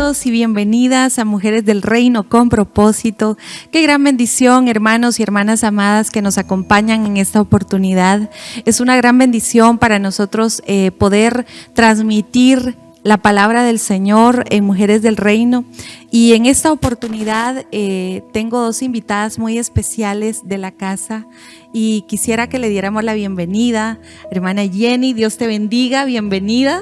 Bienvenidos y bienvenidas a Mujeres del Reino con Propósito. Qué gran bendición, hermanos y hermanas amadas que nos acompañan en esta oportunidad. Es una gran bendición para nosotros poder transmitir la palabra del Señor en Mujeres del Reino. Y en esta oportunidad tengo dos invitadas muy especiales de la casa y quisiera que le diéramos la bienvenida. Hermana Jenny, Dios te bendiga, bienvenida.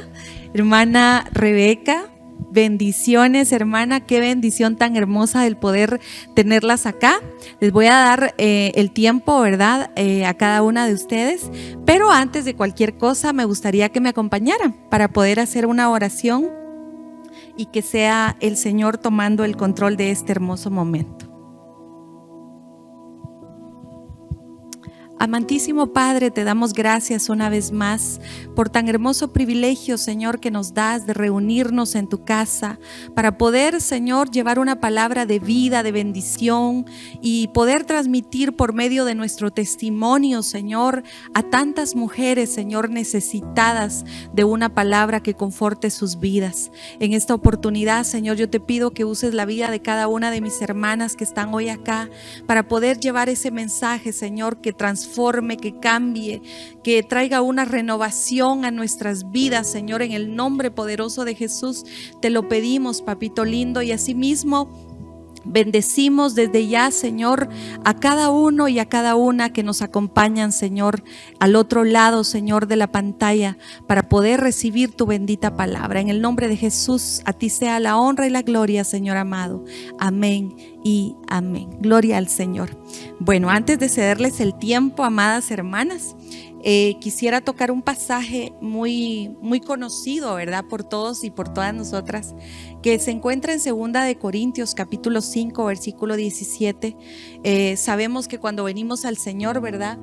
Hermana Rebeca, bendiciones, hermana, qué bendición tan hermosa el poder tenerlas acá. Les voy a dar el tiempo, ¿verdad? A cada una de ustedes, pero antes de cualquier cosa me gustaría que me acompañaran para poder hacer una oración y que sea el Señor tomando el control de este hermoso momento. Amantísimo Padre, te damos gracias una vez más por tan hermoso privilegio, Señor, que nos das de reunirnos en tu casa para poder, Señor, llevar una palabra de vida, de bendición y poder transmitir por medio de nuestro testimonio, Señor, a tantas mujeres, Señor, necesitadas de una palabra que conforte sus vidas. En esta oportunidad, Señor, yo te pido que uses la vida de cada una de mis hermanas que están hoy acá para poder llevar ese mensaje, Señor, que transforme, que cambie, que traiga una renovación a nuestras vidas, Señor, en el nombre poderoso de Jesús te lo pedimos, papito lindo, y asimismo bendecimos desde ya, Señor, a cada uno y a cada una que nos acompañan, Señor, al otro lado, Señor, de la pantalla, para poder recibir tu bendita palabra. En el nombre de Jesús, a ti sea la honra y la gloria, Señor amado. Amén y amén. Gloria al Señor. Bueno, antes de cederles el tiempo, amadas hermanas, quisiera tocar un pasaje muy conocido, ¿verdad? Por todos y por todas nosotras, que se encuentra en 2 de Corintios capítulo 5 versículo 17. Sabemos que cuando venimos al Señor, ¿verdad?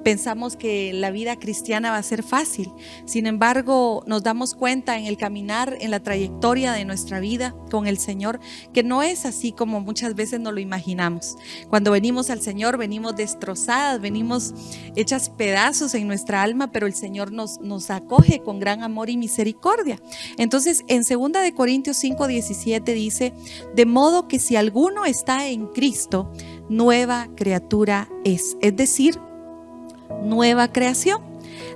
Pensamos que la vida cristiana va a ser fácil. Sin embargo, nos damos cuenta en el caminar, en la trayectoria de nuestra vida con el Señor, que no es así como muchas veces nos lo imaginamos. Cuando venimos al Señor, venimos destrozadas, venimos hechas pedazos en nuestra alma, pero el Señor nos acoge con gran amor y misericordia. Entonces, en 2 de Corintios 5:17 dice: de modo que si alguno está en Cristo, nueva criatura es decir, nueva creación.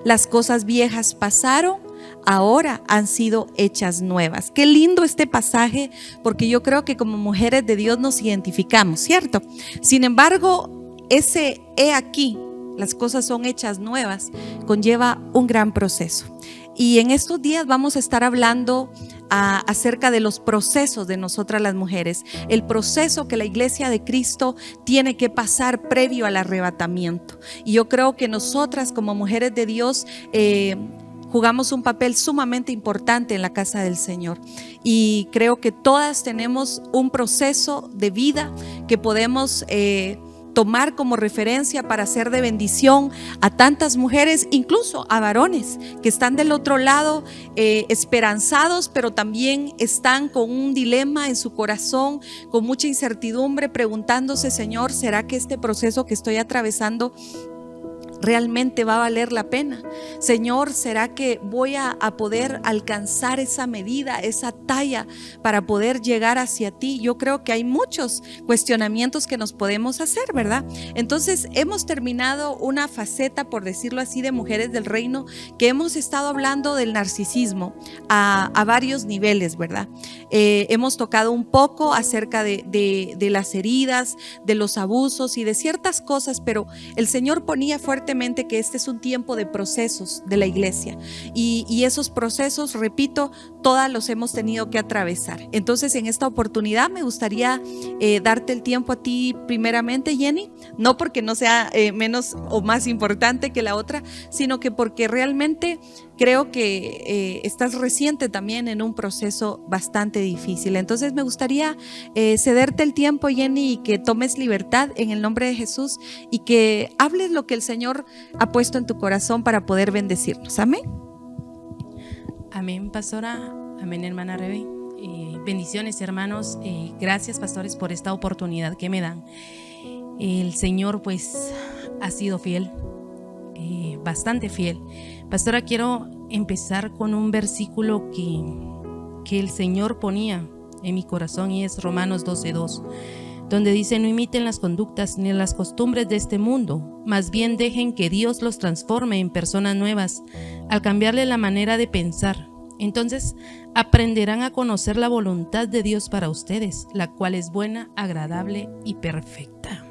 Las cosas viejas pasaron, ahora han sido hechas nuevas. Qué lindo este pasaje, porque yo creo que como mujeres de Dios nos identificamos, ¿cierto? Sin embargo, ese he aquí, las cosas son hechas nuevas, conlleva un gran proceso. Y en estos días vamos a estar hablando acerca de los procesos de nosotras las mujeres, el proceso que la iglesia de Cristo tiene que pasar previo al arrebatamiento. Y yo creo que nosotras como mujeres de Dios jugamos un papel sumamente importante en la casa del Señor, y creo que todas tenemos un proceso de vida que podemos tomar como referencia para ser de bendición a tantas mujeres, incluso a varones que están del otro lado esperanzados, pero también están con un dilema en su corazón, con mucha incertidumbre, preguntándose: Señor, ¿será que este proceso que estoy atravesando realmente va a valer la pena? Señor, ¿será que voy a poder alcanzar esa medida, esa talla para poder llegar hacia ti? Yo creo que hay muchos cuestionamientos que nos podemos hacer, ¿verdad? Entonces hemos terminado una faceta, por decirlo así, de Mujeres del Reino, que hemos estado hablando del narcisismo a varios niveles, ¿verdad? Hemos tocado un poco acerca de las heridas, de los abusos y de ciertas cosas, pero el Señor ponía fuertemente que este es un tiempo de procesos de la iglesia, y esos procesos, repito, todas los hemos tenido que atravesar. Entonces, en esta oportunidad me gustaría darte el tiempo a ti primeramente, Jenny, no porque no sea menos o más importante que la otra, sino que porque realmente creo que estás reciente también en un proceso bastante difícil. Entonces me gustaría cederte el tiempo, Jenny, y que tomes libertad en el nombre de Jesús y que hables lo que el Señor ha puesto en tu corazón para poder bendecirnos. Amén. Amén, pastora. Amén, hermana Rebe. Bendiciones, hermanos. Gracias, pastores, por esta oportunidad que me dan. El Señor pues ha sido fiel, bastante fiel. Pastora, quiero empezar con un versículo que que el Señor ponía en mi corazón, y es Romanos 12:2, donde dice: no imiten las conductas ni las costumbres de este mundo, más bien dejen que Dios los transforme en personas nuevas al cambiarle la manera de pensar. Entonces aprenderán a conocer la voluntad de Dios para ustedes, la cual es buena, agradable y perfecta.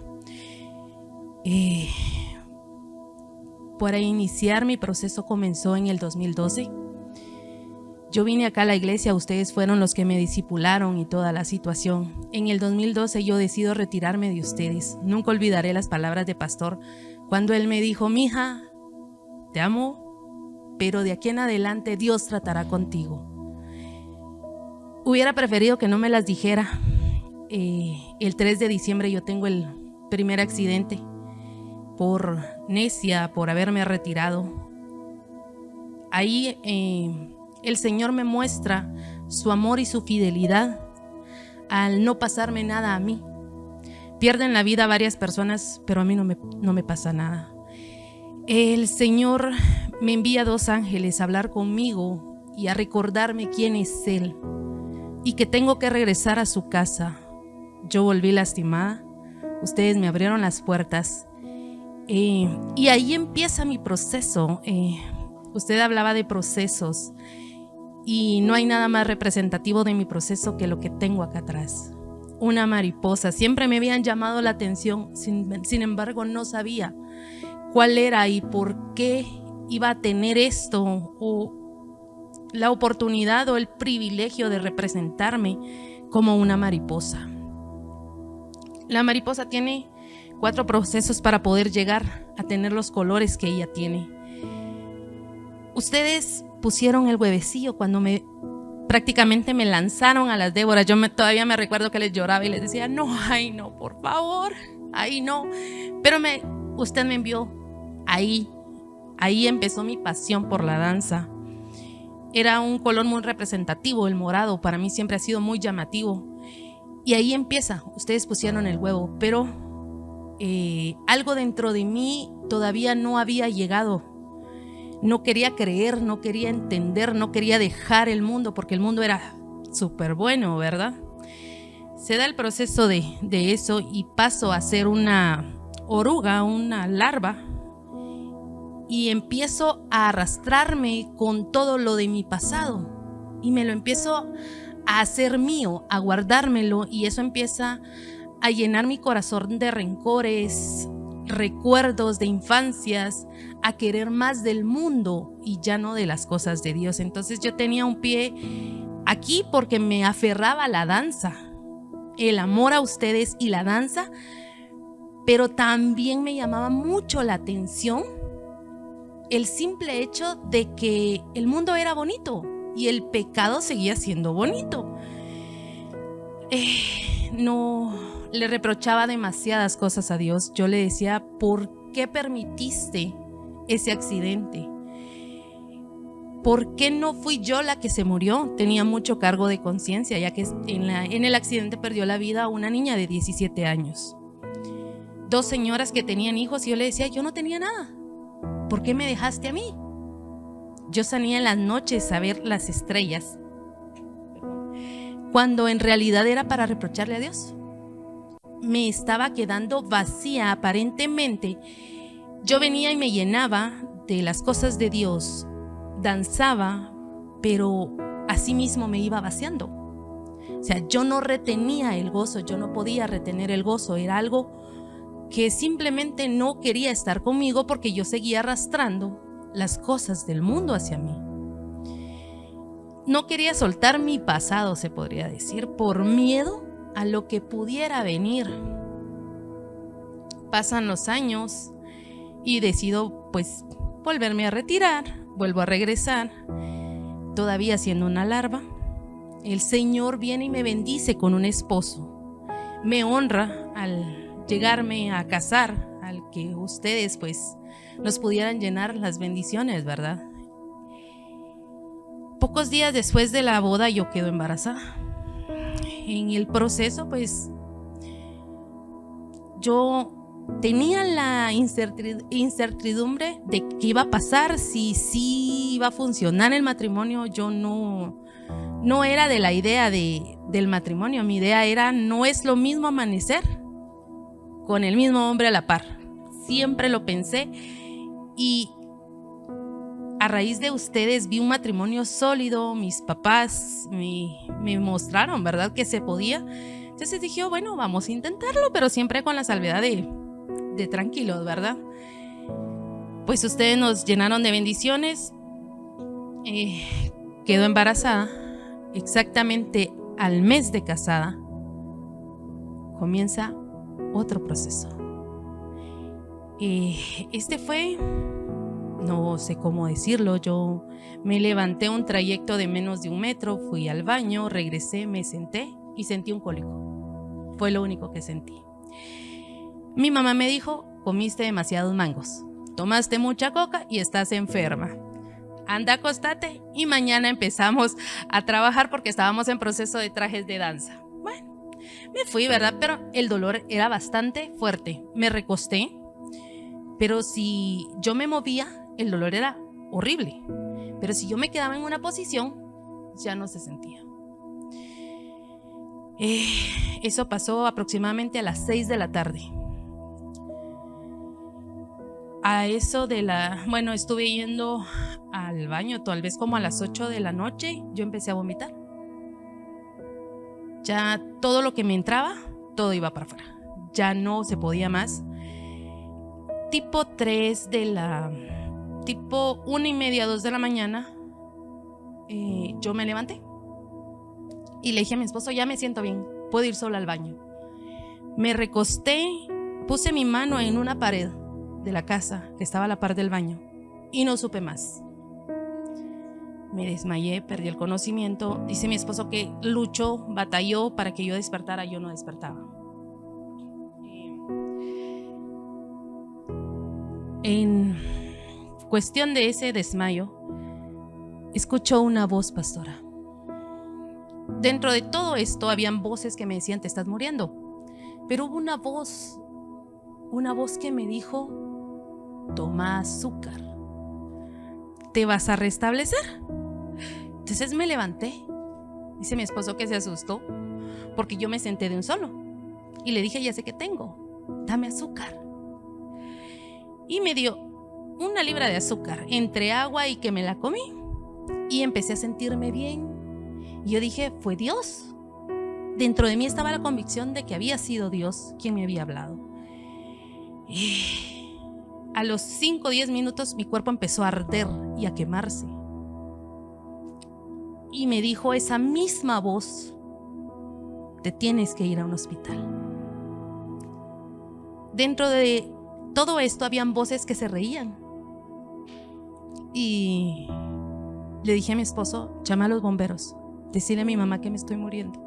Para iniciar mi proceso comenzó en el 2012. Yo vine acá a la iglesia, ustedes fueron los que me discipularon y toda la situación. En el 2012 yo decido retirarme de ustedes. Nunca olvidaré las palabras de pastor cuando él me dijo: mija, te amo, pero de aquí en adelante Dios tratará contigo. Hubiera preferido que no me las dijera. El 3 de diciembre yo tengo el primer accidente por necia, por haberme retirado. Ahí el Señor me muestra su amor y su fidelidad al no pasarme nada a mí. Pierden la vida varias personas, pero a mí no me pasa nada. El Señor me envía 2 ángeles a hablar conmigo y a recordarme quién es Él y que tengo que regresar a su casa. Yo volví lastimada, ustedes me abrieron las puertas y ahí empieza mi proceso. Usted hablaba de procesos y no hay nada más representativo de mi proceso que lo que tengo acá atrás. Una mariposa. Siempre me habían llamado la atención, sin embargo no sabía cuál era y por qué iba a tener esto, o la oportunidad o el privilegio de representarme como una mariposa. La mariposa tiene 4 procesos para poder llegar a tener los colores que ella tiene. Ustedes pusieron el huevecillo cuando prácticamente me lanzaron a las Déboras. Todavía me recuerdo que les lloraba y les decía: no, ay no, por favor, ay no. Pero usted me envió ahí empezó mi pasión por la danza. Era un color muy representativo, el morado, para mí siempre ha sido muy llamativo. Y ahí empieza, ustedes pusieron el huevo, pero algo dentro de mí todavía no había llegado. No quería creer, no quería entender, no quería dejar el mundo, porque el mundo era súper bueno, ¿verdad? Se da el proceso de eso y paso a ser una oruga, una larva, y empiezo a arrastrarme con todo lo de mi pasado y me lo empiezo a hacer mío, a guardármelo, y eso empieza a llenar mi corazón de rencores, recuerdos de infancias, a querer más del mundo y ya no de las cosas de Dios. Entonces yo tenía un pie aquí porque me aferraba a la danza, el amor a ustedes y la danza, pero también me llamaba mucho la atención el simple hecho de que el mundo era bonito y el pecado seguía siendo bonito. No le reprochaba demasiadas cosas a Dios. Yo le decía: ¿por qué permitiste ese accidente? ¿Por qué no fui yo la que se murió? Tenía mucho cargo de conciencia, ya que en el accidente perdió la vida una niña de 17 años. 2 señoras que tenían hijos, y yo le decía: yo no tenía nada. ¿Por qué me dejaste a mí? Yo salía en las noches a ver las estrellas, cuando en realidad era para reprocharle a Dios. Me estaba quedando vacía aparentemente. Yo venía y me llenaba de las cosas de Dios, danzaba, pero así mismo me iba vaciando. O sea, yo no retenía el gozo, yo no podía retener el gozo. Era algo que simplemente no quería estar conmigo, porque yo seguía arrastrando las cosas del mundo hacia mí. No quería soltar mi pasado, se podría decir, por miedo a lo que pudiera venir. Pasan los años y decido pues volverme a retirar. Vuelvo a regresar, todavía siendo una larva. El Señor viene y me bendice con un esposo. Me honra al llegarme a casar, al que ustedes pues nos pudieran llenar las bendiciones, ¿verdad? Pocos días después de la boda yo quedo embarazada. En el proceso pues yo tenía la incertidumbre de qué iba a pasar, si sí iba a funcionar el matrimonio. Yo no era de la idea del matrimonio. Mi idea era, no es lo mismo amanecer con el mismo hombre a la par. Siempre lo pensé, y a raíz de ustedes vi un matrimonio sólido. Mis papás me mostraron, ¿verdad?, que se podía. Entonces dije, bueno, vamos a intentarlo, pero siempre con la salvedad de tranquilos, ¿verdad? Pues ustedes nos llenaron de bendiciones. Quedó embarazada. Exactamente al mes de casada comienza otro proceso. Este fue, no sé cómo decirlo, yo me levanté un trayecto de menos de 1 metro, fui al baño, regresé, me senté y sentí un cólico. Fue lo único que sentí. Mi mamá me dijo, comiste demasiados mangos, tomaste mucha coca y estás enferma. Anda, acostate y mañana empezamos a trabajar, porque estábamos en proceso de trajes de danza. Bueno, me fui, ¿verdad? Pero el dolor era bastante fuerte. Me recosté, pero si yo me movía, el dolor era horrible. Pero si yo me quedaba en una posición, ya no se sentía. Eso pasó aproximadamente a las 6 de la tarde. A eso bueno, estuve yendo al baño tal vez como a las 8 de la noche, yo empecé a vomitar. Ya todo lo que me entraba, todo iba para afuera. Ya no se podía más. Tipo 1:30, 2 de la mañana, yo me levanté y le dije a mi esposo, ya me siento bien, puedo ir sola al baño. Me recosté, puse mi mano en una pared de la casa que estaba a la par del baño y no supe más. Me desmayé, perdí el conocimiento. Dice mi esposo que luchó, batalló para que yo despertara, yo no despertaba. En cuestión de ese desmayo, escuchó una voz, pastora. Dentro de todo esto habían voces que me decían, te estás muriendo. Pero hubo una voz que me dijo, toma azúcar, ¿te vas a restablecer? Entonces me levanté. Dice mi esposo que se asustó porque yo me senté de un solo y le dije, ya sé que tengo, dame azúcar. Y me dio 1 libra de azúcar entre agua y que me la comí y empecé a sentirme bien. Y yo dije, fue Dios. Dentro de mí estaba la convicción de que había sido Dios quien me había hablado. A los 5 o 10 minutos mi cuerpo empezó a arder y a quemarse. Y me dijo esa misma voz, te tienes que ir a un hospital. Dentro de todo esto habían voces que se reían. Y le dije a mi esposo, llama a los bomberos, decirle a mi mamá que me estoy muriendo.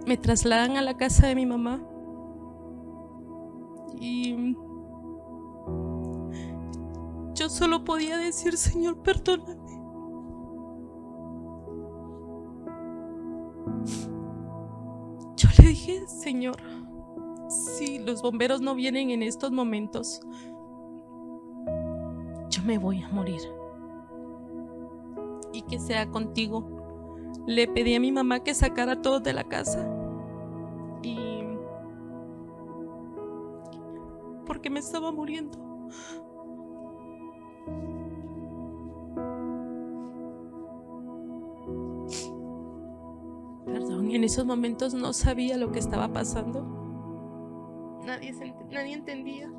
Me trasladan a la casa de mi mamá y yo solo podía decir, Señor, perdóname. Yo le dije, Señor, si los bomberos no vienen en estos momentos, yo me voy a morir. Y que sea contigo. Le pedí a mi mamá que sacara a todos de la casa. Y porque me estaba muriendo. Perdón, en esos momentos no sabía lo que estaba pasando. Nadie entendía.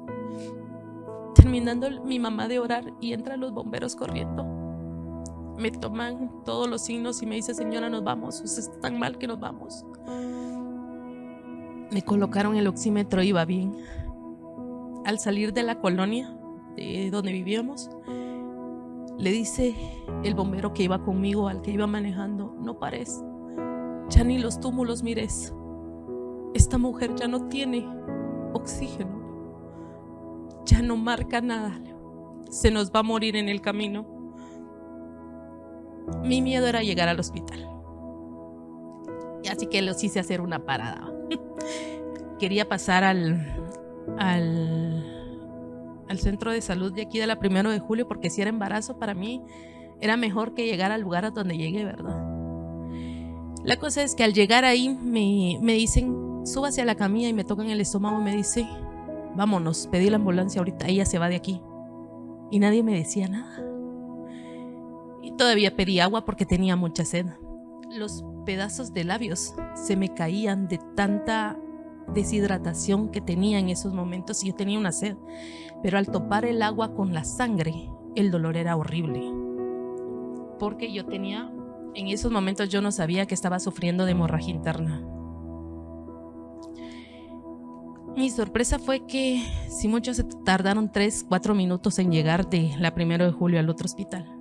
Terminando mi mamá de orar y entran los bomberos corriendo. Me toman todos los signos y me dice, señora, nos vamos, usted está tan mal que nos vamos. Me colocaron el oxímetro, iba bien. Al salir de la colonia de donde vivíamos, le dice el bombero que iba conmigo, al que iba manejando, no pares, ya ni los túmulos mires, esta mujer ya no tiene oxígeno, ya no marca nada, se nos va a morir en el camino. Mi miedo era llegar al hospital. Así que los hice hacer una parada. Quería pasar al centro de salud de aquí de la 1 de julio, porque si era embarazo para mí era mejor que llegar al lugar a donde llegué, ¿verdad? La cosa es que al llegar ahí me dicen, súbase a la camilla, y me tocan el estómago y me dice, vámonos, pedí la ambulancia ahorita, ella se va de aquí. Y nadie me decía nada. Y todavía pedí agua porque tenía mucha sed. Los pedazos de labios se me caían de tanta deshidratación que tenía en esos momentos, y yo tenía una sed. Pero al topar el agua con la sangre, el dolor era horrible. Porque yo tenía, en esos momentos yo no sabía que estaba sufriendo de hemorragia interna. Mi sorpresa fue que si mucho se tardaron 3-4 minutos en llegar de la 1 de julio al otro hospital.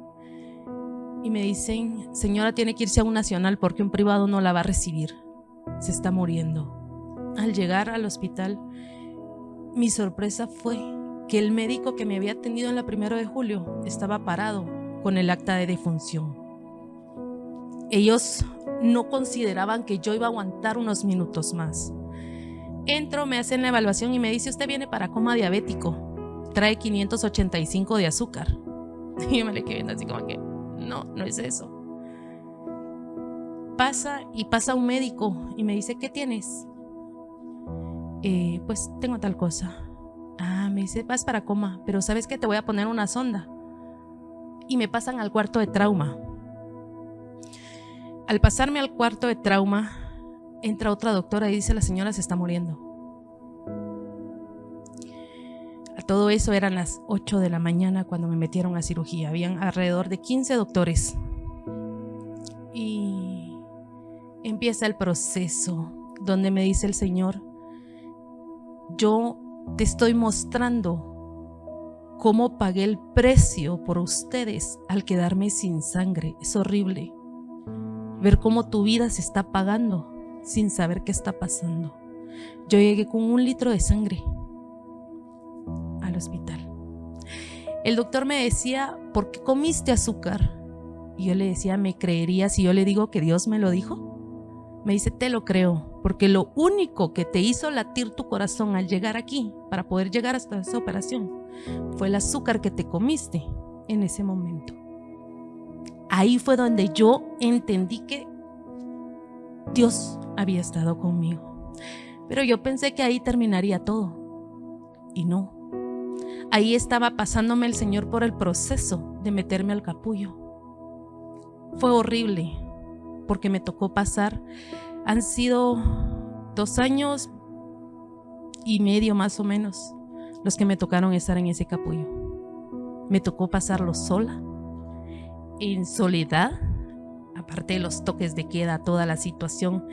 Y me dicen, señora, tiene que irse a un nacional porque un privado no la va a recibir. Se está muriendo. Al llegar al hospital, mi sorpresa fue que el médico que me había atendido en la 1 de julio estaba parado con el acta de defunción. Ellos no consideraban que yo iba a aguantar unos minutos más. Entro, me hacen la evaluación y me dice, usted viene para coma diabético, trae 585 de azúcar. Y yo me le quedé viendo así como que, no es eso. Pasa un médico y me dice, ¿qué tienes? Pues tengo tal cosa. Me dice, vas para coma, pero ¿sabes qué? Te voy a poner una sonda. Y me pasan al cuarto de trauma. Al pasarme al cuarto de trauma, entra otra doctora y dice, la señora se está muriendo. A todo eso eran las 8 de la mañana cuando me metieron a cirugía. Habían alrededor de 15 doctores. Y empieza el proceso donde me dice el Señor, yo te estoy mostrando cómo pagué el precio por ustedes al quedarme sin sangre. Es horrible ver cómo tu vida se está pagando sin saber qué está pasando. Yo llegué con 1 litro de sangre al hospital. El doctor me decía, ¿por qué comiste azúcar? Y yo le decía, ¿me creerías si yo le digo que Dios me lo dijo? Me dice, te lo creo, porque lo único que te hizo latir tu corazón al llegar aquí, para poder llegar hasta esa operación, fue el azúcar que te comiste en ese momento. Ahí fue donde yo entendí que Dios había estado conmigo. Pero yo pensé que ahí terminaría todo. Y no. Ahí estaba pasándome el Señor por el proceso de meterme al capullo. Fue horrible, porque me tocó pasar, han sido 2 años y medio más o menos los que me tocaron estar en ese capullo. Me tocó pasarlo sola, en soledad, aparte de los toques de queda, toda la situación.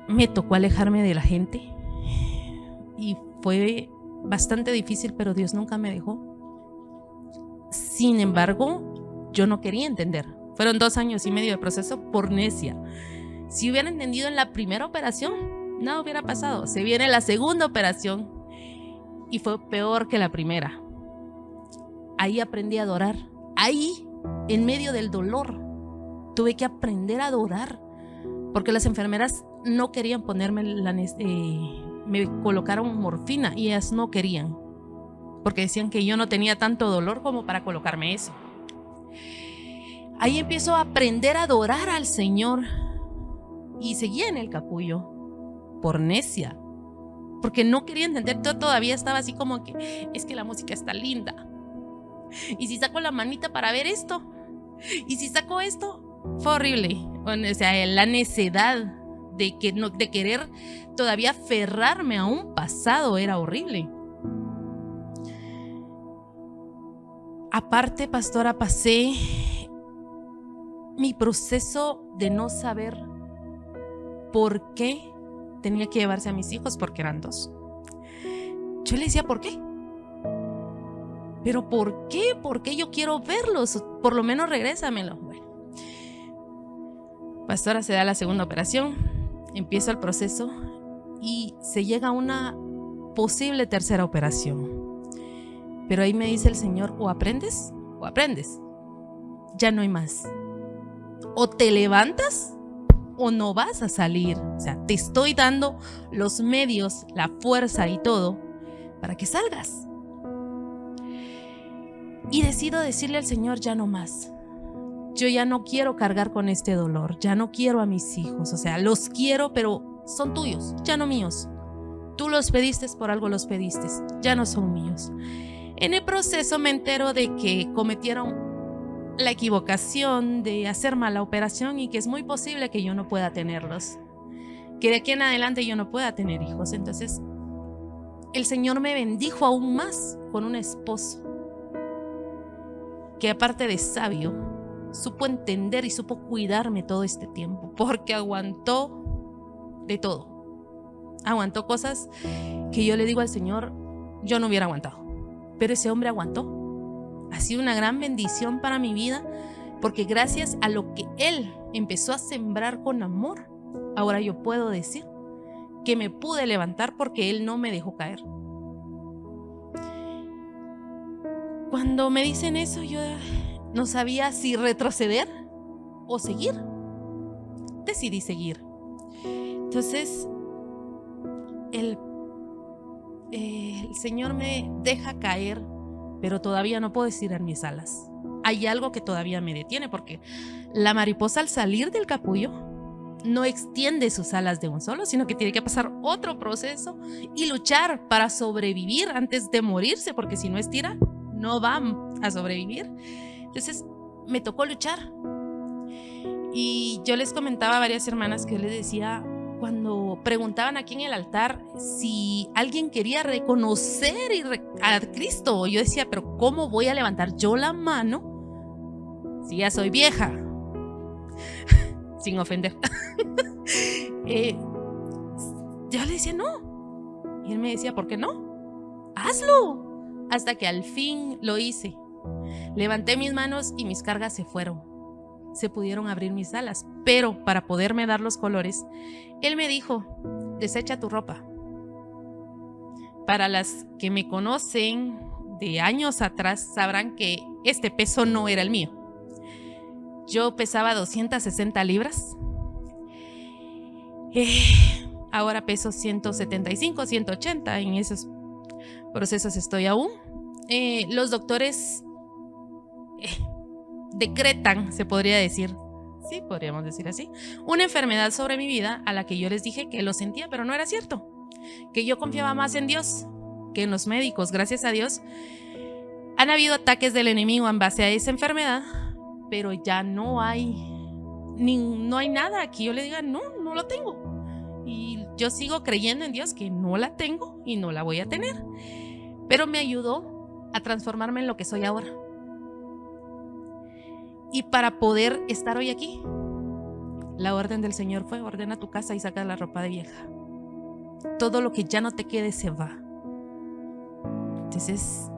Me tocó alejarme de la gente y fue bastante difícil, pero Dios nunca me dejó. Sin embargo, yo no quería entender. Fueron 2 años y medio de proceso por necia. Si hubiera entendido en la primera operación, nada hubiera pasado. Se viene la segunda operación y fue peor que la primera. Ahí aprendí a adorar. Ahí, en medio del dolor, tuve que aprender a adorar, porque las enfermeras no querían ponerme me colocaron morfina y ellas no querían, porque decían que yo no tenía tanto dolor como para colocarme eso. Ahí empiezo a aprender a adorar al Señor y seguía en el capullo por necia, porque no quería entender. Yo todavía estaba así como que es que la música está linda, y si saco la manita para ver esto, y si saco esto, fue horrible. O sea, la necedad de querer todavía aferrarme a un pasado era horrible. Aparte, pastora, pasé mi proceso de no saber por qué tenía que llevarse a mis hijos, porque eran 2. Yo le decía, ¿por qué? ¿Pero por qué? ¿Por qué yo quiero verlos? Por lo menos regrésamelo. Bueno, pastora, se da la segunda operación, empiezo el proceso y se llega a una posible tercera operación. Pero ahí me dice el Señor, o aprendes ya no hay más. O te levantas o no vas a salir. O sea, te estoy dando los medios, la fuerza y todo para que salgas. Y decido decirle al Señor, ya no más. Yo ya no quiero cargar con este dolor, ya no quiero a mis hijos. O sea, los quiero, pero son tuyos, ya no míos. Tú los pediste, por algo los pediste, ya no son míos. En el proceso me entero de que cometieron la equivocación de hacer mala operación y que es muy posible que yo no pueda tenerlos, que de aquí en adelante yo no pueda tener hijos. Entonces el Señor me bendijo aún más con un esposo que, aparte de sabio, supo entender y supo cuidarme todo este tiempo, porque aguantó de todo. Aguantó cosas que yo le digo al Señor, yo no hubiera aguantado, pero ese hombre aguantó. Ha sido una gran bendición para mi vida, porque gracias a lo que él empezó a sembrar con amor, ahora yo puedo decir que me pude levantar porque él no me dejó caer. Cuando me dicen eso, yo no sabía si retroceder o seguir. Decidí seguir. Entonces el Señor me deja caer, pero todavía no puedo estirar mis alas. Hay algo que todavía me detiene, porque la mariposa, al salir del capullo, no extiende sus alas de un solo, sino que tiene que pasar otro proceso y luchar para sobrevivir antes de morirse, porque si no estira, no va a sobrevivir. Entonces me tocó luchar. Y yo les comentaba a varias hermanas que yo les decía, cuando preguntaban aquí en el altar si alguien quería reconocer a Cristo, yo decía, pero ¿cómo voy a levantar yo la mano si ya soy vieja? Sin ofender. Yo le decía, no. Y él me decía, ¿por qué no? Hazlo. Hasta que al fin lo hice. Levanté mis manos y mis cargas se fueron. Se pudieron abrir mis alas, pero para poderme dar los colores, él me dijo, desecha tu ropa. Para las que me conocen de años atrás, sabrán que este peso no era el mío. Yo pesaba 260 libras. Ahora peso 175, 180. En esos procesos estoy aún. Los doctores decretan, se podría decir, sí, podríamos decir así, una enfermedad sobre mi vida, a la que yo les dije que lo sentía, pero no era cierto, que yo confiaba más en Dios que en los médicos. Gracias a Dios han habido ataques del enemigo en base a esa enfermedad, pero ya no hay nada que yo le diga, no lo tengo, y yo sigo creyendo en Dios que no la tengo y no la voy a tener, pero me ayudó a transformarme en lo que soy ahora. Y para poder estar hoy aquí, la orden del Señor fue: ordena tu casa y saca la ropa de vieja. Todo lo que ya no te quede se va. Entonces,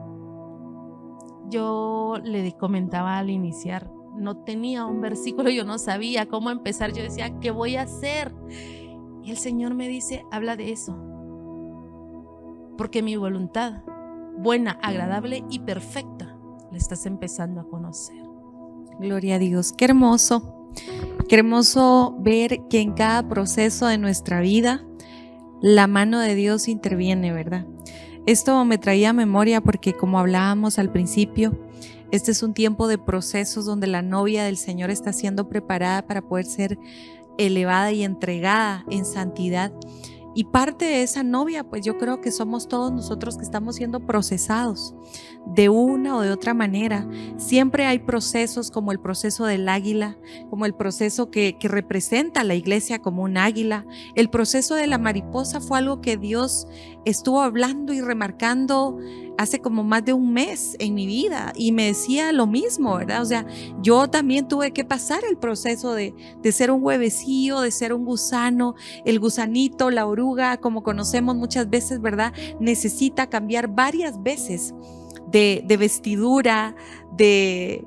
yo le comentaba al iniciar, no tenía un versículo, yo no sabía cómo empezar. Yo decía, ¿qué voy a hacer? Y el Señor me dice, habla de eso, porque mi voluntad, buena, agradable y perfecta, la estás empezando a conocer. Gloria a Dios, qué hermoso ver que en cada proceso de nuestra vida la mano de Dios interviene, ¿verdad? Esto me traía a memoria porque, como hablábamos al principio, este es un tiempo de procesos donde la novia del Señor está siendo preparada para poder ser elevada y entregada en santidad. Y parte de esa novia, pues yo creo que somos todos nosotros que estamos siendo procesados de una o de otra manera. Siempre hay procesos, como el proceso del águila, como el proceso que representa a la iglesia como un águila. El proceso de la mariposa fue algo que Dios estuvo hablando y remarcando hace como más de un mes en mi vida, y me decía lo mismo, ¿verdad? O sea, yo también tuve que pasar el proceso de ser un huevecillo, de ser un gusano. El gusanito, la oruga, como conocemos muchas veces, ¿verdad? Necesita cambiar varias veces de vestidura, de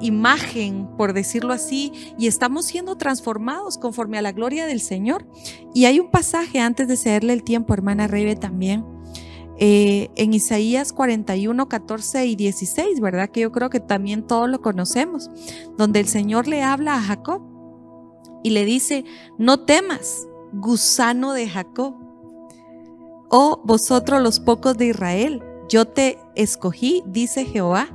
imagen, por decirlo así, y estamos siendo transformados conforme a la gloria del Señor. Y hay un pasaje, antes de cederle el tiempo, hermana Rebe, también, en Isaías 41, 14 y 16, ¿verdad? Que yo creo que también todos lo conocemos, donde el Señor le habla a Jacob y le dice: no temas, gusano de Jacob, oh vosotros los pocos de Israel, yo te escogí, dice Jehová,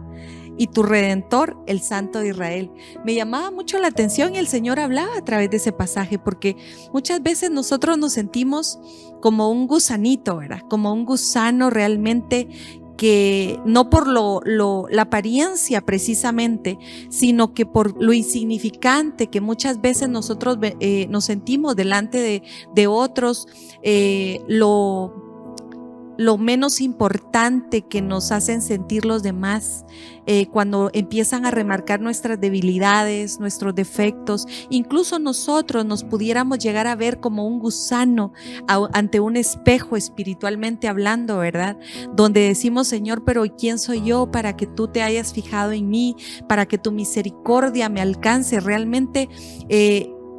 y tu Redentor, el Santo de Israel. Me llamaba mucho la atención y el Señor hablaba a través de ese pasaje, porque muchas veces nosotros nos sentimos como un gusanito, ¿verdad? Como un gusano realmente, que no por la apariencia precisamente, sino que por lo insignificante que muchas veces nosotros nos sentimos delante de otros, lo menos importante que nos hacen sentir los demás, cuando empiezan a remarcar nuestras debilidades, nuestros defectos. Incluso nosotros nos pudiéramos llegar a ver como un gusano ante un espejo, espiritualmente hablando, ¿verdad? Donde decimos: Señor, pero ¿quién soy yo para que tú te hayas fijado en mí, para que tu misericordia me alcance? Realmente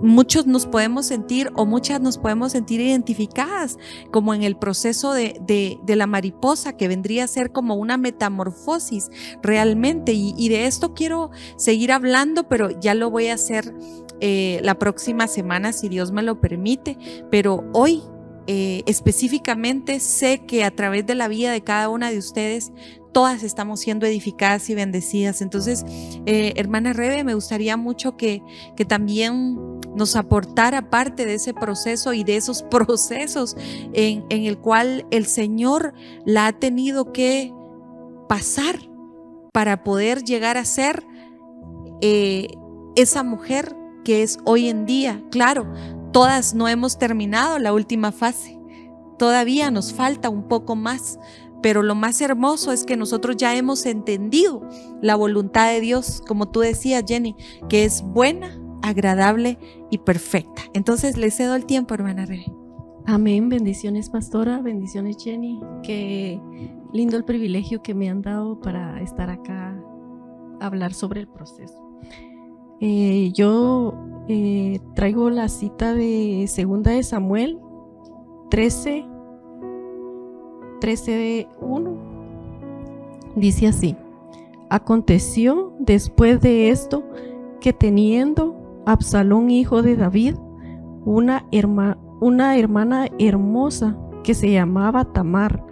muchos nos podemos sentir, o muchas nos podemos sentir identificadas como en el proceso de la mariposa, que vendría a ser como una metamorfosis realmente, y de esto quiero seguir hablando, pero ya lo voy a hacer la próxima semana, si Dios me lo permite. Pero hoy específicamente sé que a través de la vida de cada una de ustedes, todas estamos siendo edificadas y bendecidas. Entonces, hermana Rebe, me gustaría mucho que también nos aportara parte de ese proceso y de esos procesos en el cual el Señor la ha tenido que pasar para poder llegar a ser esa mujer que es hoy en día. Claro, todas no hemos terminado la última fase, todavía nos falta un poco más, pero lo más hermoso es que nosotros ya hemos entendido la voluntad de Dios, como tú decías, Jenny, que es buena, agradable y perfecta. Entonces le cedo el tiempo, hermana Rebe. Amén. Bendiciones, pastora. Bendiciones, Jenny. Qué lindo el privilegio que me han dado para estar acá a hablar sobre el proceso. Yo traigo la cita de 2 de Samuel 13:1. Dice así: aconteció después de esto que, teniendo Absalón, hijo de David, una hermana hermosa que se llamaba Tamar,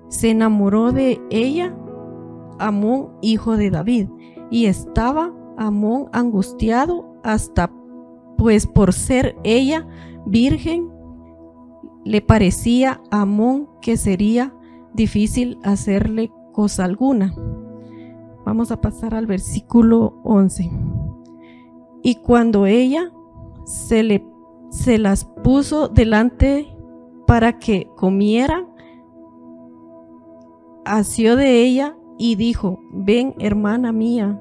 se enamoró de ella Amnón, hijo de David, y estaba Amnón angustiado hasta, pues por ser ella virgen, le parecía a Amnón que sería difícil hacerle cosa alguna. Vamos a pasar al versículo 11. Y cuando ella se las puso delante para que comieran, asió de ella y dijo: ven, hermana mía,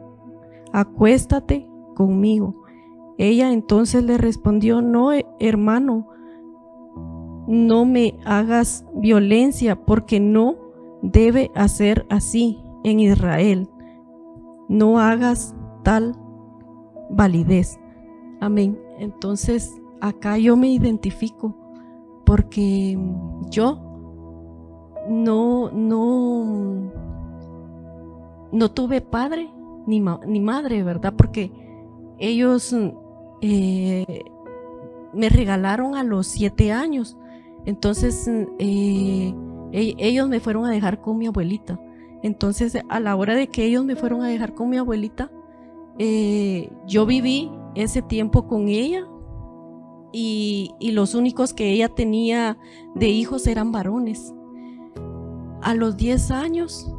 acuéstate conmigo. Ella entonces le respondió: no, hermano, no me hagas violencia, porque no debe hacer así en Israel. No hagas tal validez. Amén. Entonces acá yo me identifico, porque yo no tuve padre ni madre, ¿verdad? Porque ellos me regalaron a los 7 años. Entonces ellos me fueron a dejar con mi abuelita. Entonces, a la hora de que ellos me fueron a dejar con mi abuelita, yo viví ese tiempo con ella, y los únicos que ella tenía de hijos eran varones. A los 10 años,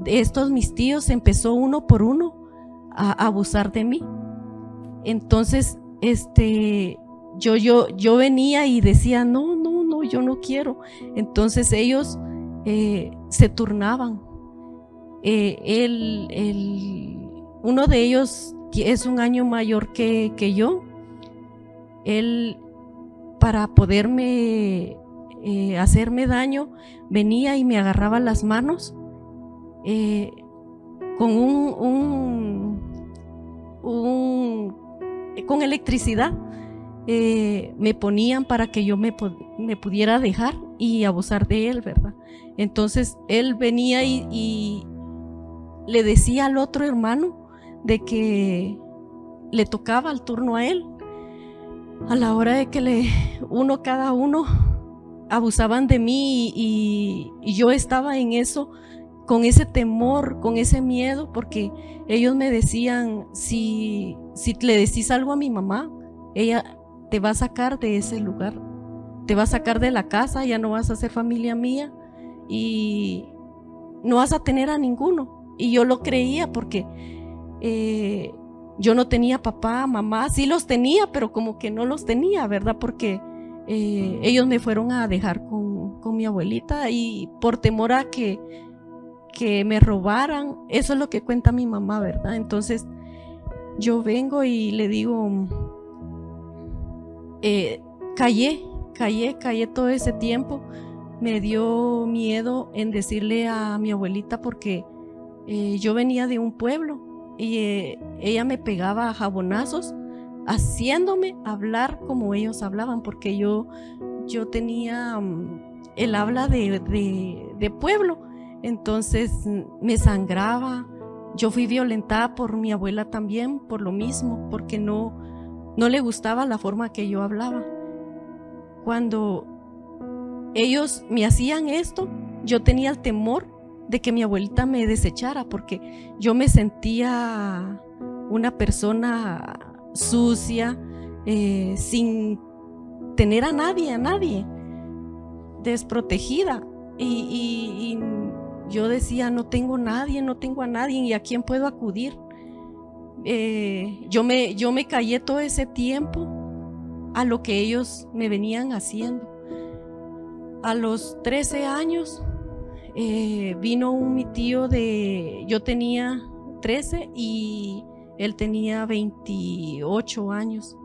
estos mis tíos empezó uno por uno a abusar de mí. Entonces, yo venía y decía: no, yo no quiero. Entonces ellos se turnaban. Uno de ellos, que es un año mayor que yo, él, para poderme hacerme daño, venía y me agarraba las manos con electricidad. Me ponían para que yo me pudiera dejar y abusar de él, ¿verdad? Entonces él venía y le decía al otro hermano de que le tocaba el turno a él. A la hora de que cada uno abusaban de mí y yo estaba en eso, con ese temor, con ese miedo, porque ellos me decían, si le decís algo a mi mamá, ella te va a sacar de ese lugar, te va a sacar de la casa, ya no vas a ser familia mía y no vas a tener a ninguno. Y yo lo creía porque yo no tenía papá, mamá, sí los tenía, pero como que no los tenía, ¿verdad? Porque ellos me fueron a dejar con mi abuelita y por temor a que me robaran, eso es lo que cuenta mi mamá, ¿verdad? Entonces yo vengo y le digo, callé todo ese tiempo. Me dio miedo en decirle a mi abuelita porque yo venía de un pueblo y ella me pegaba a jabonazos haciéndome hablar como ellos hablaban, porque yo tenía el habla de pueblo. Entonces me sangraba. Yo fui violentada por mi abuela también por lo mismo, porque no le gustaba la forma que yo hablaba. Cuando ellos me hacían esto, yo tenía el temor de que mi abuelita me desechara, porque yo me sentía una persona sucia, sin tener a nadie, desprotegida. Y yo decía, no tengo a nadie, ¿y a quién puedo acudir? Yo me callé todo ese tiempo a lo que ellos me venían haciendo. A los 13 años vino mi tío yo tenía 13 y él tenía 28 años.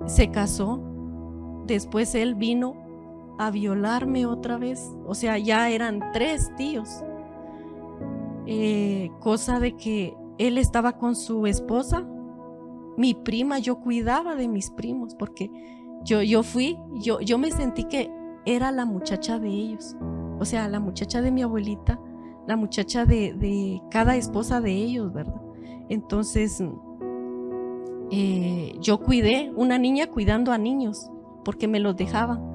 Se casó, después él vino a violarme otra vez, o sea, ya eran 3 tíos, cosa de que él estaba con su esposa, mi prima, yo cuidaba de mis primos, porque yo me sentí que era la muchacha de ellos, o sea, la muchacha de mi abuelita, la muchacha de cada esposa de ellos, ¿verdad? Entonces, yo cuidé, una niña cuidando a niños, porque me los dejaban.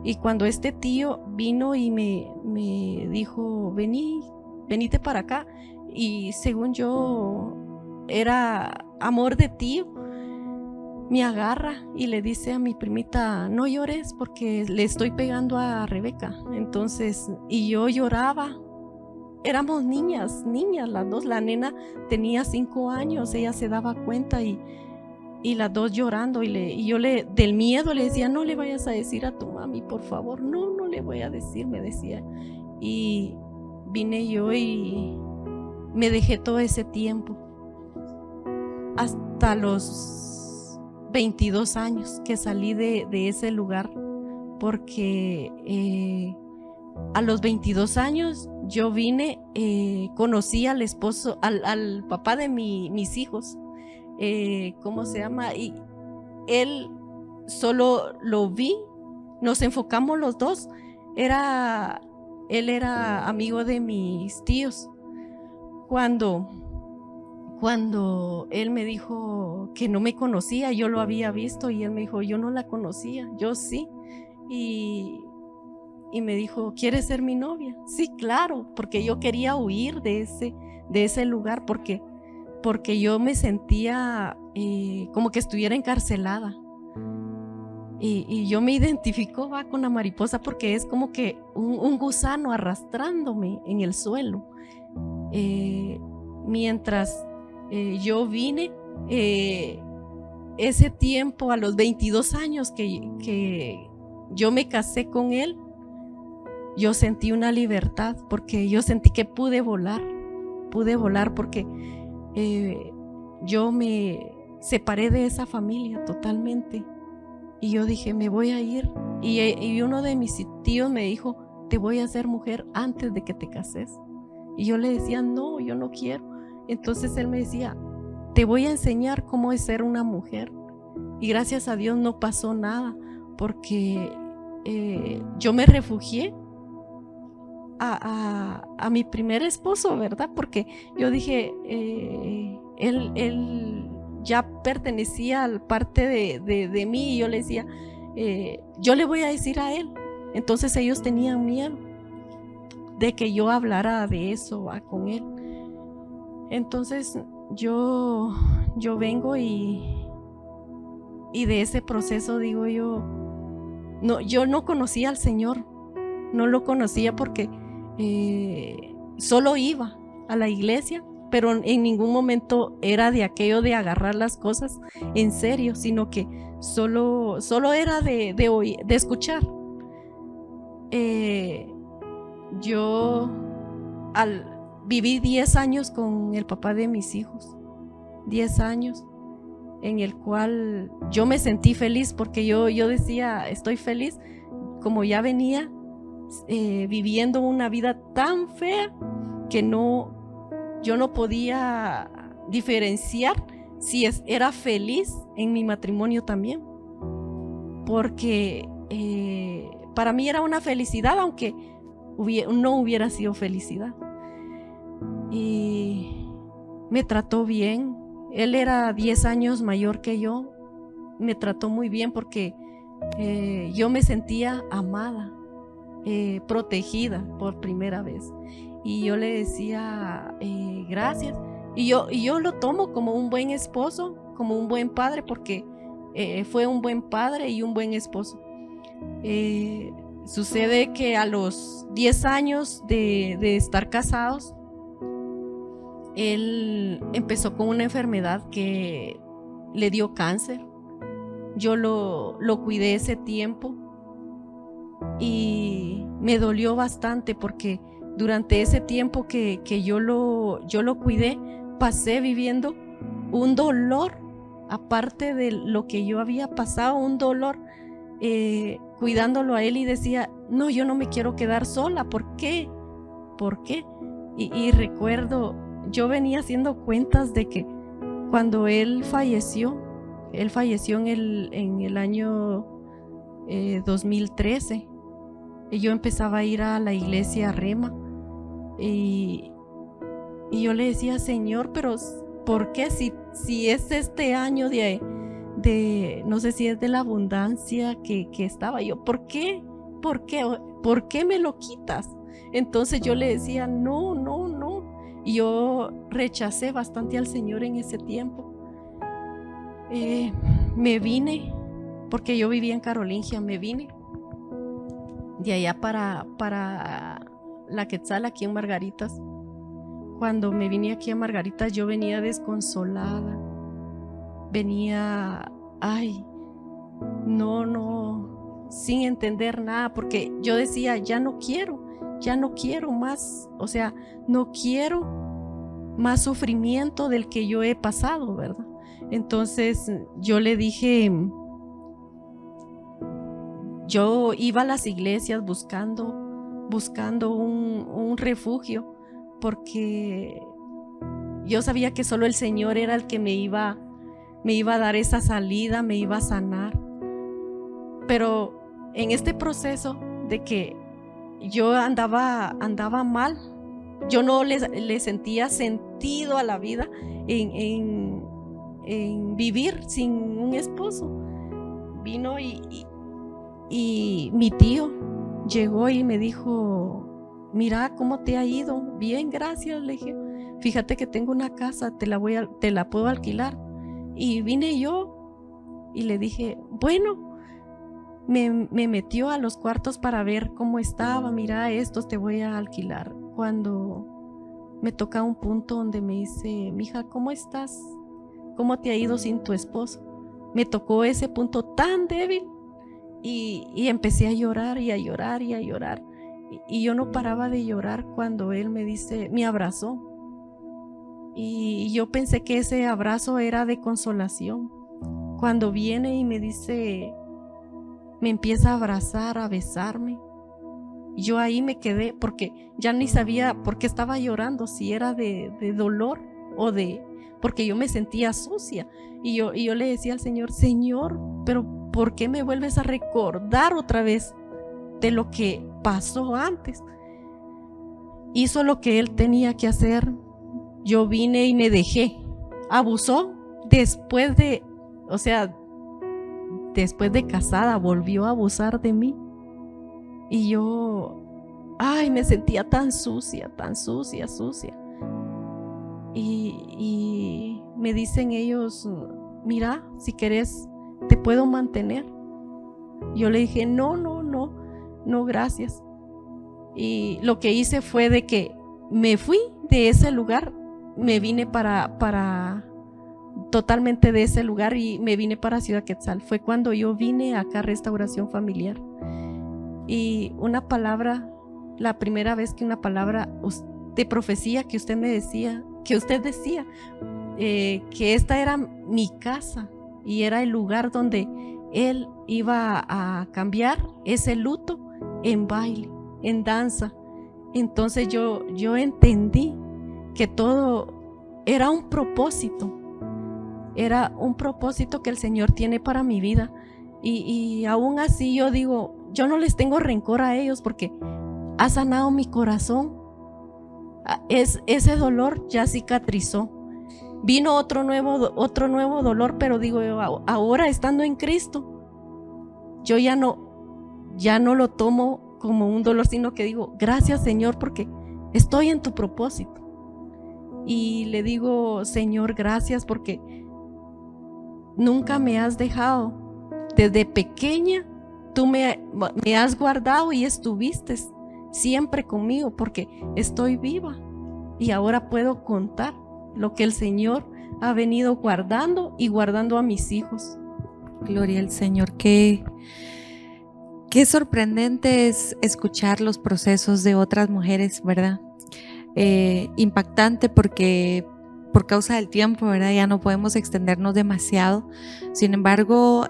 Y cuando este tío vino y me dijo, venite para acá, y según yo era amor de tío, me agarra y le dice a mi primita, no llores porque le estoy pegando a Rebeca. Entonces, y yo lloraba. Éramos niñas las dos. La nena tenía 5 años, ella se daba cuenta y las dos llorando y yo del miedo le decía, no le vayas a decir a tu mami, por favor, no le voy a decir, me decía. Y vine yo y me dejé todo ese tiempo hasta los 22 años que salí de ese lugar, porque a los 22 años yo vine, conocí al esposo, al papá de mis hijos, ¿cómo se llama? Y él solo lo vi, nos enfocamos los dos. Él era amigo de mis tíos. Cuando él me dijo que no me conocía, yo lo había visto y él me dijo, yo no la conocía, yo sí. Y me dijo, ¿quieres ser mi novia? Sí, claro, porque yo quería huir de ese lugar, porque yo me sentía como que estuviera encarcelada. Y yo me identifico con la mariposa porque es como que un gusano arrastrándome en el suelo. Mientras yo vine, ese tiempo, a los 22 años que yo me casé con él, yo sentí una libertad, porque yo sentí que pude volar porque yo me separé de esa familia totalmente y yo dije, me voy a ir, y uno de mis tíos me dijo, te voy a hacer mujer antes de que te cases, y yo le decía, no, yo no quiero. Entonces él me decía, te voy a enseñar cómo es ser una mujer, y gracias a Dios no pasó nada, porque yo me refugié a mi primer esposo, ¿verdad? Porque yo dije, él ya pertenecía a parte de mí, y yo le decía, yo le voy a decir a él. Entonces ellos tenían miedo de que yo hablara de eso con él. Entonces yo vengo y de ese proceso digo yo no conocía al Señor, no lo conocía porque solo iba a la iglesia, pero en ningún momento era de aquello de agarrar las cosas en serio, sino que solo era de escuchar. Yo viví 10 años con el papá de mis hijos, 10 años en el cual yo me sentí feliz, porque yo decía, estoy feliz, como ya venía viviendo una vida tan fea que yo no podía diferenciar si era feliz en mi matrimonio también, porque para mí era una felicidad, aunque no hubiera sido felicidad. Y me trató bien. Él era 10 años mayor que yo. Me trató muy bien porque yo me sentía amada, protegida por primera vez. Y yo le decía gracias. Y yo lo tomo como un buen esposo, como un buen padre, porque fue un buen padre y un buen esposo. Sucede que a los 10 años de estar casados, él empezó con una enfermedad que le dio cáncer. Yo lo cuidé ese tiempo y me dolió bastante, porque durante ese tiempo que yo lo cuidé, pasé viviendo un dolor, aparte de lo que yo había pasado, un dolor cuidándolo a él, y decía, no, yo no me quiero quedar sola. ¿Por qué? ¿Por qué? Y recuerdo, yo venía haciendo cuentas de que cuando él falleció en el año 2013, y yo empezaba a ir a la iglesia Rema, y yo le decía, Señor, pero ¿por qué? Si es este año de no sé si es de la abundancia que estaba yo, ¿por qué? ¿Por qué me lo quitas? Entonces yo le decía, no. Y yo rechacé bastante al Señor en ese tiempo. Me vine, porque yo vivía en Carolingia, me vine de allá para la Quetzal, aquí en Margaritas. Cuando me vine aquí a Margaritas, yo venía desconsolada, venía, sin entender nada, porque yo decía, ya no quiero más, o sea, no quiero más sufrimiento del que yo he pasado, ¿verdad? Entonces yo le dije, yo iba a las iglesias buscando un refugio, porque yo sabía que solo el Señor era el que me iba a dar esa salida, me iba a sanar. Pero en este proceso de que yo andaba mal, yo no le sentía sentido a la vida en vivir sin un esposo. Vino y mi tío llegó y me dijo, mira, ¿cómo te ha ido? Bien, gracias. Le dije, fíjate que tengo una casa, te la puedo alquilar. Y vine yo y le dije, bueno, me metió a los cuartos para ver cómo estaba. Mira, estos te voy a alquilar. Cuando me toca un punto donde me dice, mija, ¿cómo estás? ¿Cómo te ha ido sin tu esposo? Me tocó ese punto tan débil y empecé a llorar y a llorar y a llorar. Y yo no paraba de llorar cuando él me abrazó. Y yo pensé que ese abrazo era de consolación. Cuando viene y me dice, me empieza a abrazar, a besarme, yo ahí me quedé, porque ya ni sabía por qué estaba llorando, si era de dolor o porque yo me sentía sucia. Y yo le decía al Señor, Señor, pero ¿por qué me vuelves a recordar otra vez de lo que pasó antes? Hizo lo que él tenía que hacer. Yo vine y me dejé. Abusó después de casada, volvió a abusar de mí. Y yo, me sentía tan sucia. Y me dicen ellos, mira, si querés, te puedo mantener. Yo le dije, no, gracias. Y lo que hice fue de que me fui de ese lugar, me vine totalmente de ese lugar y me vine para Ciudad Quetzal. Fue cuando yo vine acá a Restauración Familiar. Y una palabra, la primera vez que una palabra de profecía que usted decía, que esta era mi casa y era el lugar donde él iba a cambiar ese luto en baile, en danza. Entonces yo entendí que todo era un propósito que el Señor tiene para mi vida. Y aún así yo digo, yo no les tengo rencor a ellos porque ha sanado mi corazón. Ese dolor ya cicatrizó. Vino otro nuevo dolor, pero digo yo, ahora estando en Cristo, yo ya no lo tomo como un dolor, sino que digo, gracias Señor, porque estoy en tu propósito. Y le digo, Señor, gracias porque nunca me has dejado. Desde pequeña tú me has guardado y estuviste siempre conmigo porque estoy viva y ahora puedo contar lo que el Señor ha venido guardando y guardando a mis hijos. Gloria al Señor. Qué sorprendente es escuchar los procesos de otras mujeres, ¿verdad? Impactante porque por causa del tiempo, ¿verdad? Ya no podemos extendernos demasiado. Sin embargo,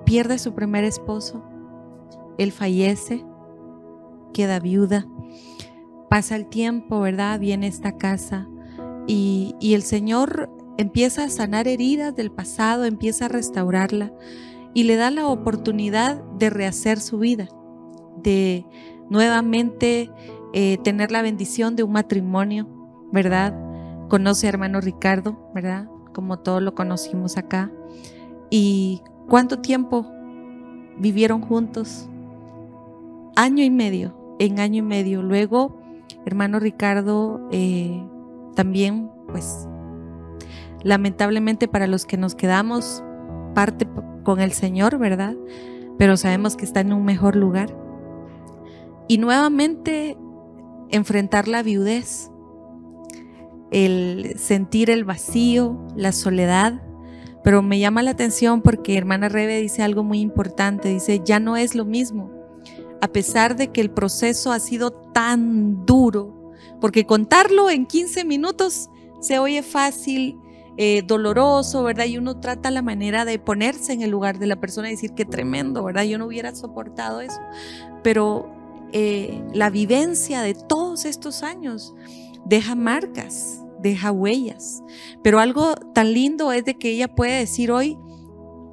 pierde su primer esposo, él fallece, queda viuda, pasa el tiempo, ¿verdad? Viene esta casa y el Señor empieza a sanar heridas del pasado, empieza a restaurarla y le da la oportunidad de rehacer su vida, de nuevamente tener la bendición de un matrimonio, ¿verdad? Conoce a hermano Ricardo, ¿verdad? Como todos lo conocimos acá. ¿Y cuánto tiempo vivieron juntos? Año y medio. Luego, hermano Ricardo también, pues, lamentablemente para los que nos quedamos, parte con el Señor, ¿verdad? Pero sabemos que está en un mejor lugar. Y nuevamente enfrentar la viudez, el sentir el vacío, la soledad. Pero me llama la atención porque hermana Rebe dice algo muy importante, dice, ya no es lo mismo, a pesar de que el proceso ha sido tan duro, porque contarlo en 15 minutos se oye fácil, doloroso, ¿verdad? Y uno trata la manera de ponerse en el lugar de la persona y decir, qué tremendo, ¿verdad? Yo no hubiera soportado eso, pero la vivencia de todos estos años deja marcas, deja huellas, pero algo tan lindo es de que ella puede decir hoy,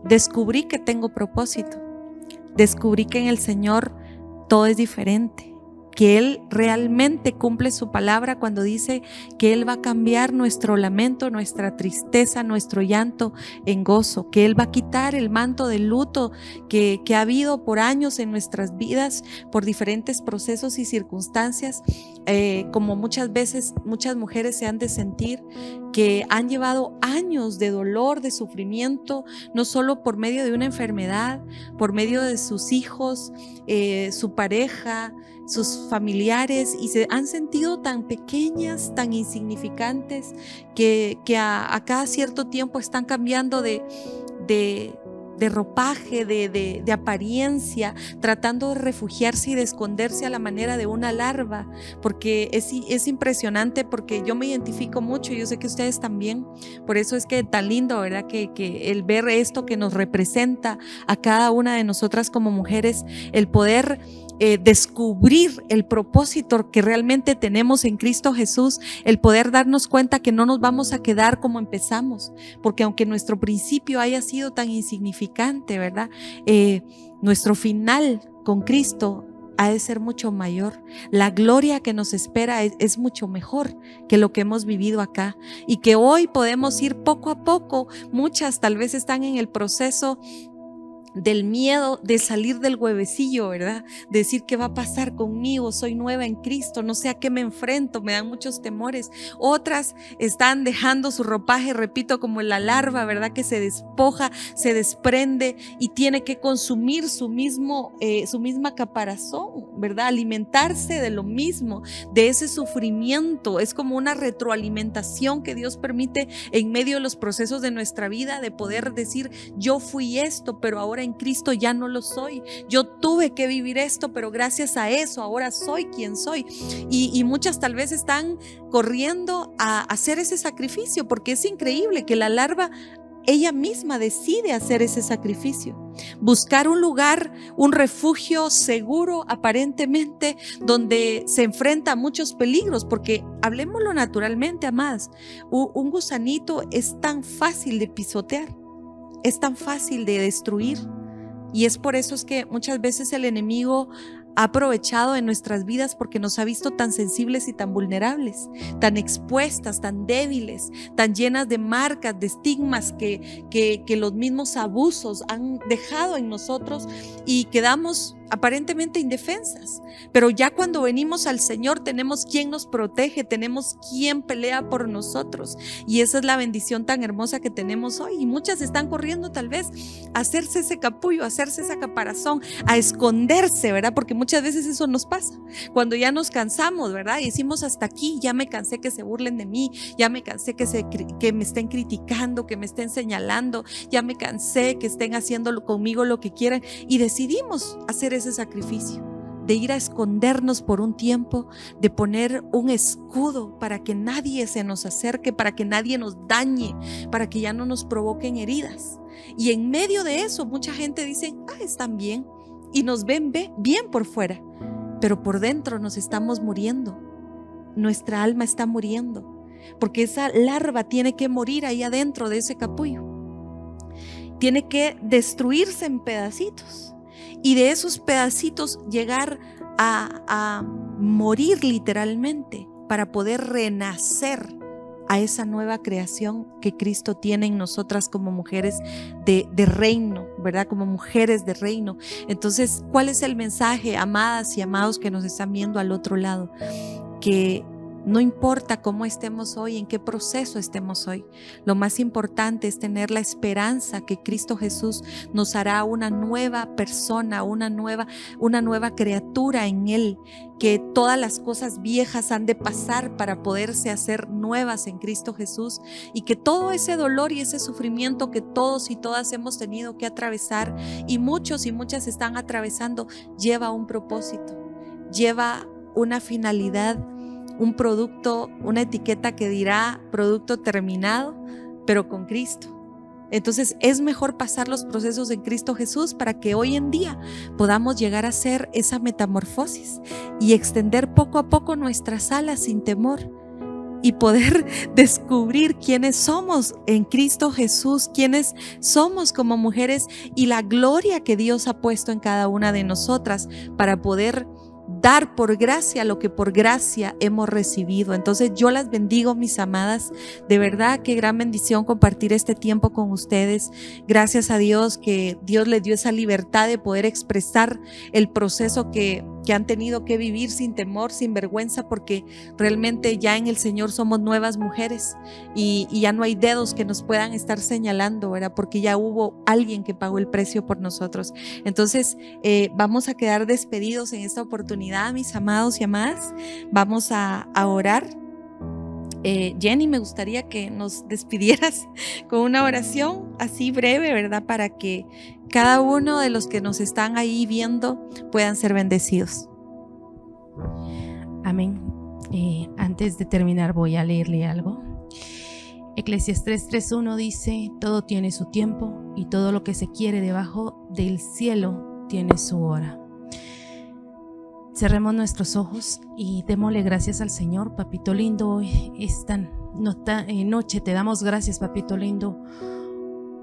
descubrí que tengo propósito, descubrí que en el Señor todo es diferente, que Él realmente cumple su palabra cuando dice que Él va a cambiar nuestro lamento, nuestra tristeza, nuestro llanto en gozo, que Él va a quitar el manto del luto que ha habido por años en nuestras vidas, por diferentes procesos y circunstancias, como muchas veces muchas mujeres se han de sentir que han llevado años de dolor, de sufrimiento, no solo por medio de una enfermedad, por medio de sus hijos, su pareja, sus familiares, y se han sentido tan pequeñas, tan insignificantes, que a cada cierto tiempo están cambiando de ropaje, de apariencia, tratando de refugiarse y de esconderse a la manera de una larva, porque es impresionante, porque yo me identifico mucho, yo sé que ustedes también, por eso es que tan lindo, ¿verdad? Que el ver esto que nos representa a cada una de nosotras como mujeres, el poder descubrir el propósito que realmente tenemos en Cristo Jesús, el poder darnos cuenta que no nos vamos a quedar como empezamos, porque aunque nuestro principio haya sido tan insignificante, ¿verdad? Nuestro final con Cristo ha de ser mucho mayor. La gloria que nos espera es mucho mejor que lo que hemos vivido acá, y que hoy podemos ir poco a poco. Muchas tal vez están en el proceso del miedo de salir del huevecillo, ¿verdad? Decir, ¿qué va a pasar conmigo? Soy nueva en Cristo, no sé a qué me enfrento, me dan muchos temores. Otras están dejando su ropaje, repito, como la larva, ¿verdad? Que se despoja, se desprende y tiene que consumir su misma caparazón, ¿verdad? Alimentarse de lo mismo, de ese sufrimiento. Es como una retroalimentación que Dios permite en medio de los procesos de nuestra vida, de poder decir, yo fui esto, pero ahora en Cristo ya no lo soy. Yo tuve que vivir esto, pero gracias a eso ahora soy quien soy. Y muchas tal vez están corriendo a hacer ese sacrificio, porque es increíble que la larva, ella misma decide hacer ese sacrificio, buscar un lugar, un refugio seguro aparentemente, donde se enfrenta a muchos peligros, porque hablemoslo naturalmente, amadas, un gusanito es tan fácil de pisotear, es tan fácil de destruir, y es por eso es que muchas veces el enemigo ha aprovechado en nuestras vidas, porque nos ha visto tan sensibles y tan vulnerables, tan expuestas, tan débiles, tan llenas de marcas, de estigmas que los mismos abusos han dejado en nosotros, y quedamos aparentemente indefensas. Pero ya cuando venimos al Señor, tenemos quien nos protege, tenemos quien pelea por nosotros, y esa es la bendición tan hermosa que tenemos hoy. Y muchas están corriendo tal vez a hacerse ese capullo, a hacerse esa caparazón, a esconderse, ¿verdad? Porque muchas veces eso nos pasa cuando ya nos cansamos, ¿verdad? Y decimos, hasta aquí, ya me cansé que se burlen de mí, ya me cansé que me estén criticando, que me estén señalando, ya me cansé que estén haciendo conmigo lo que quieran, y decidimos hacer ese sacrificio de ir a escondernos por un tiempo, de poner un escudo para que nadie se nos acerque, para que nadie nos dañe, para que ya no nos provoquen heridas. Y en medio de eso mucha gente dice, están bien, y nos ven bien por fuera, pero por dentro nos estamos muriendo, nuestra alma está muriendo, porque esa larva tiene que morir ahí adentro de ese capullo, tiene que destruirse en pedacitos, y de esos pedacitos llegar a morir literalmente, para poder renacer a esa nueva creación que Cristo tiene en nosotras como mujeres de reino, ¿verdad? Como mujeres de reino. Entonces, ¿cuál es el mensaje, amadas y amados que nos están viendo al otro lado? Que no importa cómo estemos hoy, en qué proceso estemos hoy, lo más importante es tener la esperanza que Cristo Jesús nos hará una nueva persona, una nueva criatura en Él, que todas las cosas viejas han de pasar para poderse hacer nuevas en Cristo Jesús, y que todo ese dolor y ese sufrimiento que todos y todas hemos tenido que atravesar, y muchos y muchas están atravesando, lleva un propósito, lleva una finalidad, un producto, una etiqueta que dirá producto terminado, pero con Cristo. Entonces es mejor pasar los procesos en Cristo Jesús para que hoy en día podamos llegar a hacer esa metamorfosis y extender poco a poco nuestras alas sin temor, y poder descubrir quiénes somos en Cristo Jesús, quiénes somos como mujeres, y la gloria que Dios ha puesto en cada una de nosotras para poder dar por gracia lo que por gracia hemos recibido. Entonces yo las bendigo, mis amadas, de verdad qué gran bendición compartir este tiempo con ustedes. Gracias a Dios que Dios les dio esa libertad de poder expresar el proceso que han tenido que vivir sin temor, sin vergüenza, porque realmente ya en el Señor somos nuevas mujeres, y ya no hay dedos que nos puedan estar señalando, ¿verdad? Porque ya hubo alguien que pagó el precio por nosotros. Entonces vamos a quedar despedidos en esta oportunidad, mis amados y amadas. Vamos a orar. Jenny, me gustaría que nos despidieras con una oración así breve, ¿verdad? Para que cada uno de los que nos están ahí viendo puedan ser bendecidos. Amén. Antes de terminar voy a leerle algo. Eclesiastés 3:1 dice: todo tiene su tiempo, y todo lo que se quiere debajo del cielo tiene su hora. Cerremos nuestros ojos y démosle gracias al Señor. Papito lindo, esta noche te damos gracias, papito lindo,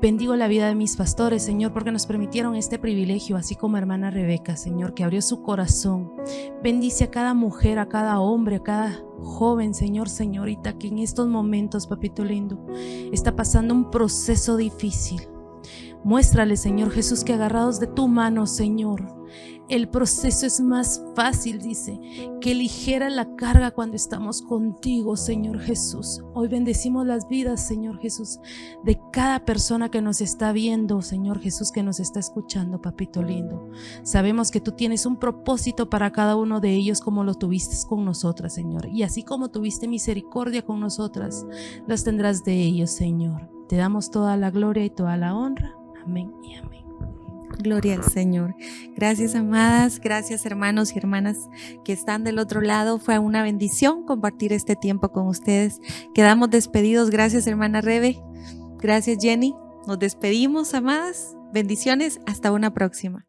Bendigo la vida de mis pastores, Señor, porque nos permitieron este privilegio, así como hermana Rebeca, Señor, que abrió su corazón. Bendice a cada mujer, a cada hombre, a cada joven, Señor, señorita, que en estos momentos, papito lindo, está pasando un proceso difícil. Muéstrale, Señor Jesús, que agarrados de tu mano, Señor, el proceso es más fácil, dice, que ligera la carga cuando estamos contigo, Señor Jesús. Hoy bendecimos las vidas, Señor Jesús, de cada persona que nos está viendo, Señor Jesús, que nos está escuchando, papito lindo. Sabemos que tú tienes un propósito para cada uno de ellos, como lo tuviste con nosotras, Señor. Y así como tuviste misericordia con nosotras, las tendrás de ellos, Señor. Te damos toda la gloria y toda la honra. Amén y amén. Gloria al Señor. Gracias, amadas, gracias, hermanos y hermanas que están del otro lado. Fue una bendición compartir este tiempo con ustedes. Quedamos despedidos. Gracias, hermana Rebe. Gracias, Jenny. Nos despedimos, amadas. Bendiciones. Hasta una próxima.